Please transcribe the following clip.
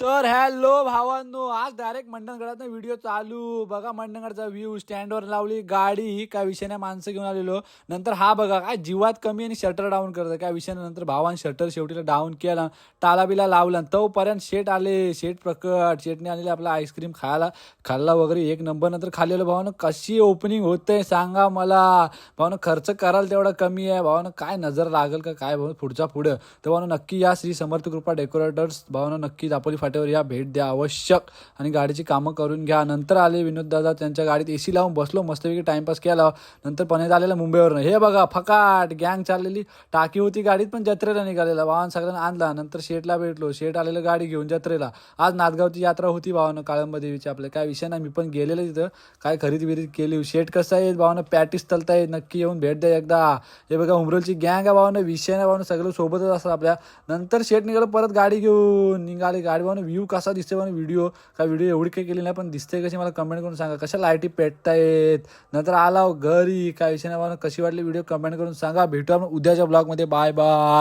तर हॅलो भावांनो, आज डायरेक्ट मंडणगडातनं व्हिडिओ चालू. बघा मंडणगडचा व्ह्यू, स्टँडवर लावली गाडी, काय विषय नाही, माणसं घेऊन आलेलो. नंतर हा बघा काय जीवात कमी आणि शटर डाऊन करतं काय विषय नाही. नंतर भावान शटर शेवटीला डाऊन केला, टाला बिला लावला. तोपर्यंत शेट आले, शेट प्रकट, शेटने आलेले आपला आईस्क्रीम खाल्ला वगैरे एक नंबर. नंतर खाल्लेलं भावानं कशी ओपनिंग होते सांगा मला. भावानं खर्च कराल तेवढा कमी आहे. भावानं काय नजर लागेल का काय भाऊ पुढच्या पुढं. तर भावानं नक्की या श्री समर्थ कृपा डेकोरेटर्स. भावानं नक्की दापोली फाट्यावर या, भेट द्या आवश्यक आणि गाडीची कामं करून घ्या. नंतर आले विनोद दादा, त्यांच्या गाडीत एसी लावून बसलो, मस्तपैकी टाइमपास केला. नंतर पण्यात आलेला मुंबईवरनं. हे बघा फकाट गँग चाललेली, टाकी होती गाडीत पण जत्रेला निघालेला. भावानं सगळ्यांना आणला. नंतर शेटला भेटलो, शेट आलेलं गाडी घेऊन जत्रेला. आज नाथगावची यात्रा होती भावानं, काळंबा देवीची. आपल्या काय विषय नाही, मी पण गेलेलो तिथं, काय खरेदी बिरीद केली. शेट कसं आहे भावानं, पॅटीस तलताय, नक्की येऊन भेट द्या एकदा. हे बघा उमरोलची गँग आहे भावानं, विषय नाही भावानं, सगळं सोबतच असतात आपल्या. नंतर शेट निघालं परत गाडी घेऊन, निघाली गाडी भावानं. व्ह्यू कसा दिसते भावानं, व्हिडिओ एवढी काही केली नाही, पण दिसते कशी मला कमेंट करून सांगा. कशा लाईटी पेटतायत. नंतर आला घरी, काय विषय नाही भावानं, कशी वाटली व्हिडिओ कमेंट करून सांगा. भेटू आपण उद्याच्या ब्लॉगमध्ये. Bye bye.